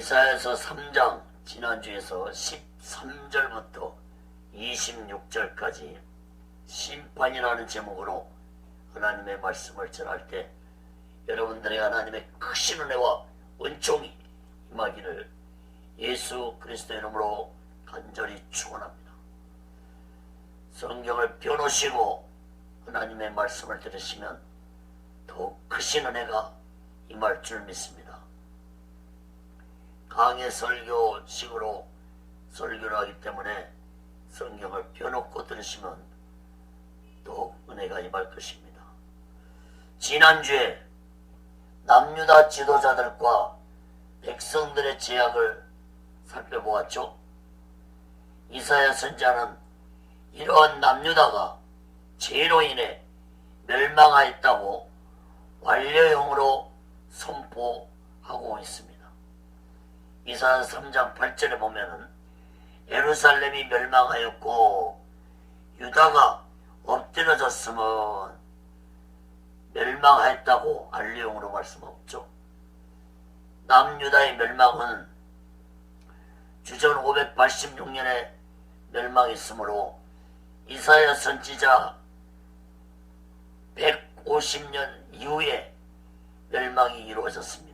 이사야서 3장 지난주에서 13절부터 26절까지 심판이라는 제목으로 하나님의 말씀을 전할 때 여러분들의 하나님의 크신 은혜와 은총이 임하기를 예수 그리스도 이름으로 간절히 축원합니다. 성경을 펴놓으시고 하나님의 말씀을 들으시면 더욱 크신 은혜가 임할 줄 믿습니다. 강의 설교식으로 설교를 하기 때문에 성경을 펴놓고 들으시면 더욱 은혜가 임할 것입니다. 지난주에 남유다 지도자들과 백성들의 제약을 살펴보았죠. 이사야 선지자는 이러한 남유다가 죄로 인해 멸망하였다고 완료형으로 선포하고 있습니다. 이사야 3장 8절에 보면은 예루살렘이 멸망하였고 유다가 엎드려졌으면 멸망하였다고 완료형으로 말씀하죠. 남유다의 멸망은 주전 586년에 멸망했으므로 이사야 선지자 150년 이후에 멸망이 이루어졌습니다.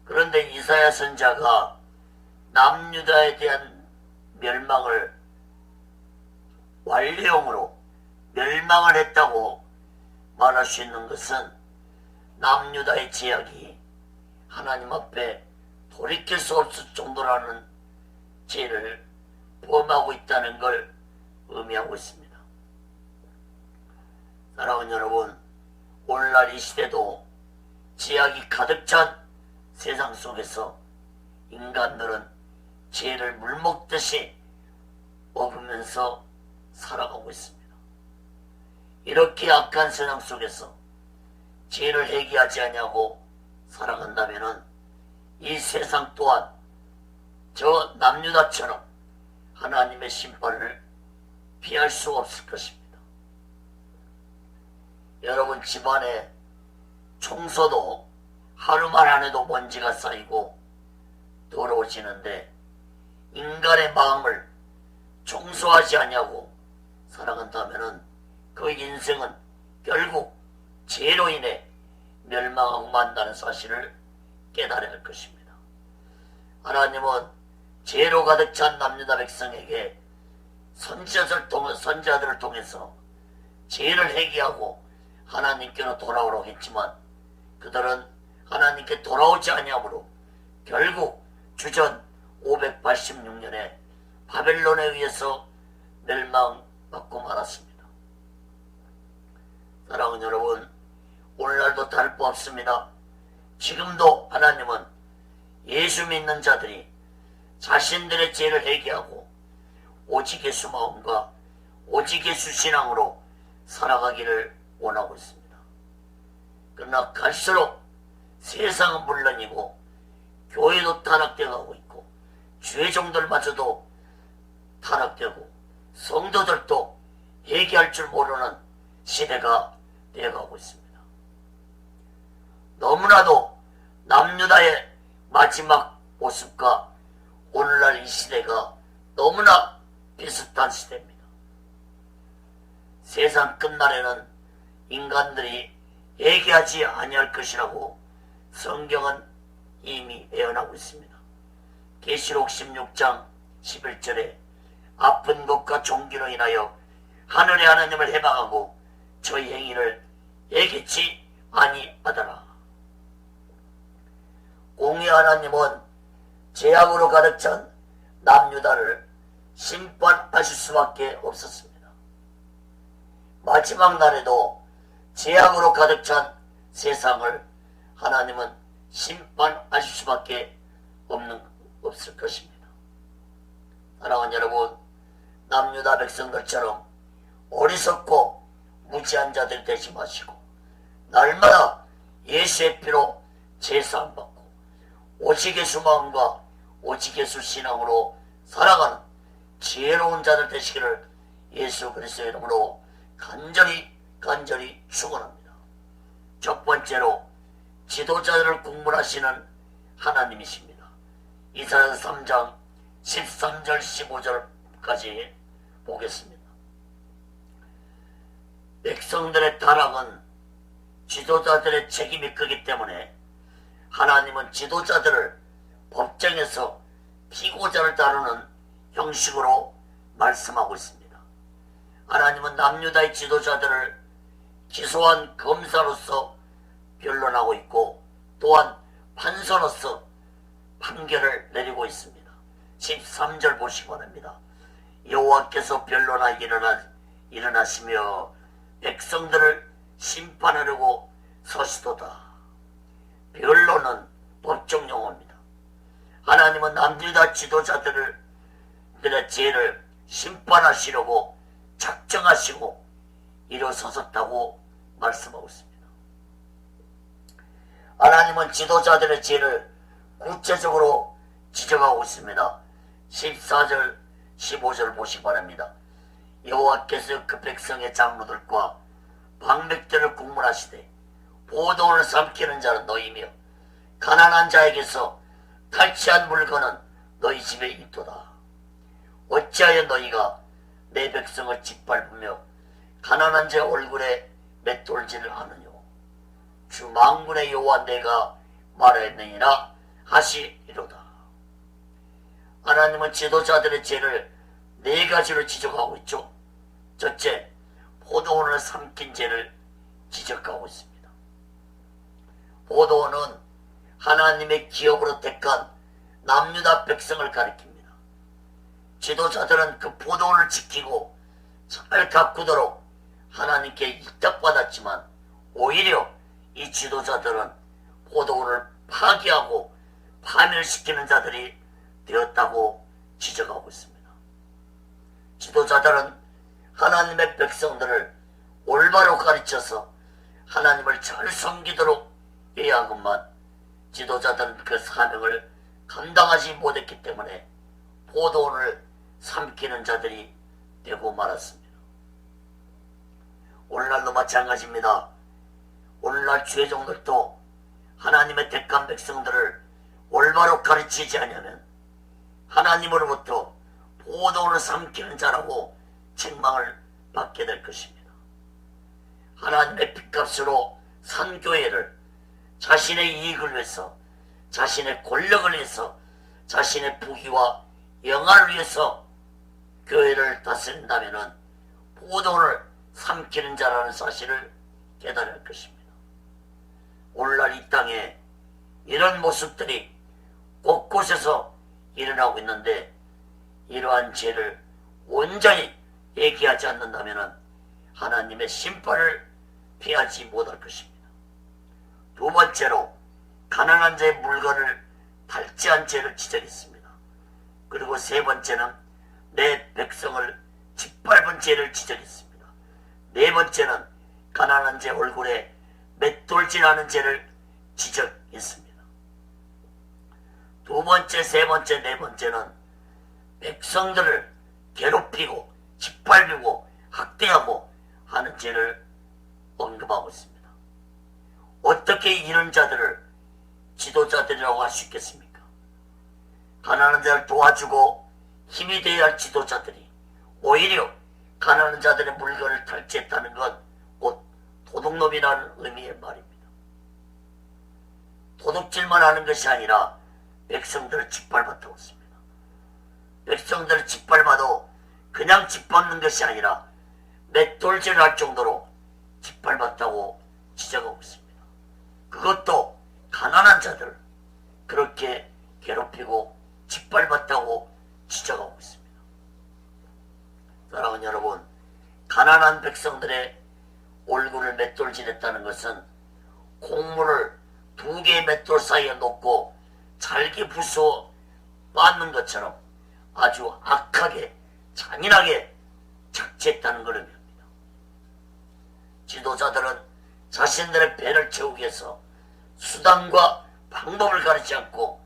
그런데 이사야 선지자가 남유다에 대한 멸망을 완료형으로 멸망을 했다고 말할 수 있는 것은 남유다의 제약이 하나님 앞에 돌이킬 수 없을 정도라는 죄를 범하고 있다는 걸 의미하고 있습니다. 사랑하는 여러분, 오늘날 이 시대도 제약이 가득 찬 세상 속에서 인간들은 죄를 물먹듯이 먹으면서 살아가고 있습니다. 이렇게 악한 세상 속에서 죄를 회개하지 않냐고 살아간다면 이 세상 또한 저 남유다처럼 하나님의 심판을 피할 수 없을 것입니다. 여러분 집안에 청소도 하루만 안 해도 먼지가 쌓이고 더러워지는데 인간의 마음을 청소하지 않냐고 살아간다면 그 인생은 결국 죄로 인해 멸망하고 만다는 사실을 깨달아야 할 것입니다. 하나님은 죄로 가득 찬 남유다 백성에게 선지자들을 통해서 죄를 회개하고 하나님께로 돌아오라고 했지만 그들은 하나님께 돌아오지 아니하므로 결국 주전 586년에 바벨론에 의해서 멸망받고 말았습니다. 사랑하는 여러분, 오늘날도 다를 바 없습니다. 지금도 하나님은 예수 믿는 자들이 자신들의 죄를 회개하고 오직 예수 마음과 오직 예수 신앙으로 살아가기를 원하고 있습니다. 그러나 갈수록 세상은 물론이고 교회도 타락되어 가고 있고 주의종들마저도 타락되고 성도들도 회개할 줄 모르는 시대가 되어가고 있습니다. 너무나도 남유다의 마지막 모습과 오늘날 이 시대가 너무나 비슷한 시대입니다. 세상 끝날에는 인간들이 회개하지 아니할 것이라고 성경은 이미 예언하고 있습니다. 계시록 16장 11절에 아픈 것과 종기로 인하여 하늘의 하나님을 해방하고 저희 행위를 예기치 아니하더라. 공의 하나님은 죄악으로 가득 찬 남유다를 심판하실 수밖에 없었습니다. 마지막 날에도 죄악으로 가득 찬 세상을 하나님은 심판하실 수밖에 없을 것입니다. 사랑하는 여러분, 남유다 백성들처럼 어리석고 무지한 자들 되지 마시고 날마다 예수의 피로 제사함 받고 오직 예수 마음과 오직 예수 신앙으로 살아가는 지혜로운 자들 되시기를 예수 그리스도의 이름으로 간절히 축원합니다. 첫 번째로 지도자들을 국문하시는 하나님이십니다. 이사야서 3장 13절 15절까지 보겠습니다. 백성들의 타락은 지도자들의 책임이 크기 때문에 하나님은 지도자들을 법정에서 피고자를 다루는 형식으로 말씀하고 있습니다. 하나님은 남유다의 지도자들을 기소한 검사로서 변론하고 있고 또한 판사로서 판결을 내리고 있습니다. 13절 보시기 바랍니다. 여호와께서 변론하기 일어나시며 백성들을 심판하려고 서시도다. 변론은 법정 용어입니다. 하나님은 남유다 지도자들의 죄를 심판하시려고 작정하시고 일어서셨다고 말씀하고 있습니다. 하나님은 지도자들의 죄를 구체적으로 지적하고 있습니다. 14절 15절 보시기 바랍니다. 여호와께서 그 백성의 장로들과 방백들을 국문하시되 보도를 삼키는 자는 너희며 가난한 자에게서 탈취한 물건은 너희 집에 있도다. 어찌하여 너희가 내 백성을 짓밟으며 가난한 자 얼굴에 맷돌질을 하느냐. 주 만군의 여호와 내가 말하였느니라 하시리로다. 하나님은 지도자들의 죄를 네 가지로 지적하고 있죠. 첫째, 포도원을 삼킨 죄를 지적하고 있습니다. 포도원은 하나님의 기업으로 택한 남유다 백성을 가리킵니다. 지도자들은 그 포도원을 지키고 잘 가꾸도록 하나님께 입닥받았지만 오히려 이 지도자들은 포도원을 파괴하고 파멸시키는 자들이 되었다고 지적하고 있습니다. 지도자들은 하나님의 백성들을 올바로 가르쳐서 하나님을 잘 섬기도록 해야 하건만 지도자들은 그 사명을 감당하지 못했기 때문에 포도원을 삼키는 자들이 되고 말았습니다. 오늘날도 마찬가지입니다. 오늘날 죄종들도 하나님의 택한 백성들을 올바로 가르치지 않으면 하나님으로부터 포도원을 삼키는 자라고 책망을 받게 될 것입니다. 하나님의 핏값으로 산 교회를 자신의 이익을 위해서, 자신의 권력을 위해서, 자신의 부귀와 영화를 위해서 교회를 다스린다면 포도원을 삼키는 자라는 사실을 깨달을 할 것입니다. 오늘날 이 땅에 이런 모습들이 곳곳에서 일어나고 있는데 이러한 죄를 온전히 회개하지 않는다면 하나님의 심판을 피하지 못할 것입니다. 두 번째로 가난한 자의 물건을 탈취한 죄를 지적했습니다. 그리고 세 번째는 내 백성을 짓밟은 죄를 지적했습니다. 네 번째는 가난한 자 얼굴에 맷돌질하는 죄를 지적했습니다. 두 번째, 세 번째, 네 번째는 백성들을 괴롭히고 짓밟고 학대하고 하는 죄를 언급하고 있습니다. 어떻게 이런 자들을 지도자들이라고 할 수 있겠습니까? 가난한 자를 도와주고 힘이 되어야 할 지도자들이 오히려 가난한 자들의 물건을 탈취했다는 건 곧 도둑놈이라는 의미의 말입니다. 도둑질만 하는 것이 아니라 백성들을 짓밟았다고 했습니다. 백성들을 짓밟아도 그냥 짓밟는 것이 아니라 맷돌질을 할 정도로 짓밟았다고 지적하고 있습니다. 그것도 가난한 자들을 그렇게 괴롭히고 짓밟았다고 지적하고 있습니다. 사랑하는 여러분, 가난한 백성들의 얼굴을 맷돌질했다는 것은 콩물을 두 개의 맷돌 사이에 놓고 잘게 부수어 빻는 것처럼 아주 악하게 잔인하게 착취했다는 걸 의미합니다. 지도자들은 자신들의 배를 채우기 위해서 수단과 방법을 가리지 않고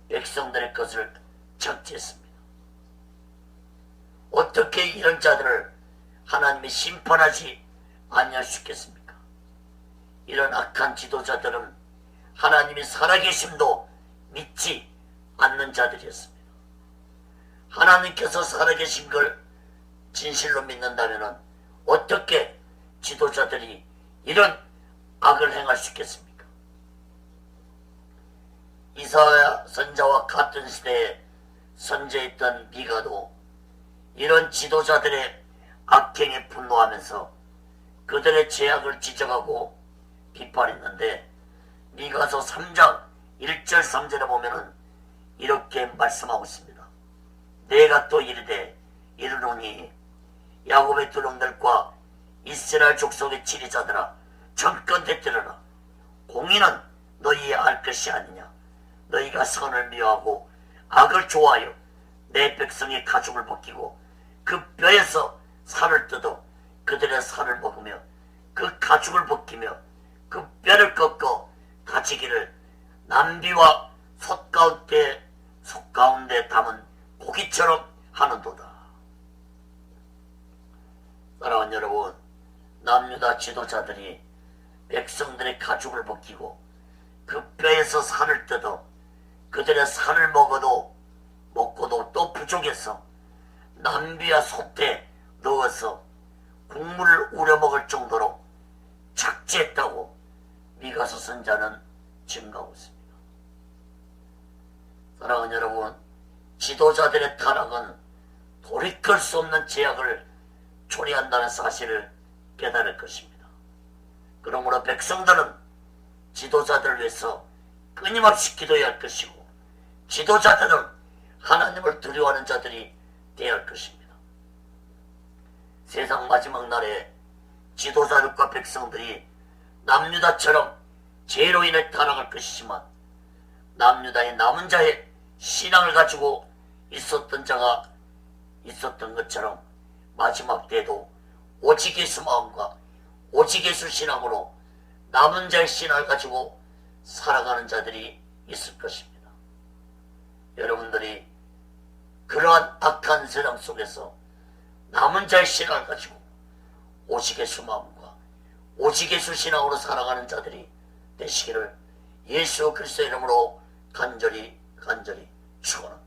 백성들의 것을 착취했습니다. 어떻게 이런 자들을 하나님이 심판하지 아니할 수 있겠습니까? 이런 악한 지도자들은 하나님이 살아계심도 믿지 않는 자들이었습니다. 하나님께서 살아계신 걸 진실로 믿는다면 어떻게 지도자들이 이런 악을 행할 수 있겠습니까? 이사야 선자와 같은 시대에 선제했던 미가도 이런 지도자들의 악행에 분노하면서 그들의 죄악을 지적하고 비판했는데, 미가서 3장 1절 3절에 보면은 이렇게 말씀하고 있습니다. 내가 또 이르노니 야곱의 두령들과 이스라엘 족속의 지리자들아, 정권대 들으라. 공의는 너희의 알 것이 아니냐. 너희가 선을 미워하고 악을 좋아하여 내 백성의 가죽을 벗기고 그 뼈에서 살을 뜯어 그들의 살을 먹으며 그 가죽을 벗기며 그 뼈를 꺾어 가지기를 남비와 솥 가운데 담은 고기처럼 하는도다. 사랑하는 여러분, 남유다 지도자들이 백성들의 가죽을 벗기고 그 뼈에서 살을 뜯어 그들의 살을 먹고도 또 부족해서 남비와 솥에 넣어서 국물을 우려 먹을 정도로 착취했다고 미가서 선자는 증거하고 있습니다. 사랑하는 여러분, 지도자들의 타락은 돌이킬 수 없는 죄악을 초래한다는 사실을 깨달을 것입니다. 그러므로 백성들은 지도자들을 위해서 끊임없이 기도해야 할 것이고, 지도자들은 하나님을 두려워하는 자들이 되어야 할 것입니다. 세상 마지막 날에 지도자들과 백성들이 남유다처럼 죄로 인해 타락할 것이지만, 남유다의 남은 자의 신앙을 가지고 있었던 자가 있었던 것처럼 마지막 때도 오직 예수 마음과 오직 예수 신앙으로 남은 자의 신앙을 가지고 살아가는 자들이 있을 것입니다. 여러분들이 그러한 악한 세상 속에서 남은 자의 신앙을 가지고 오직 예수 마음과 오직 예수 신앙으로 살아가는 자들이 되시기를 예수 그리스도의 이름으로 간절히 축원합니다.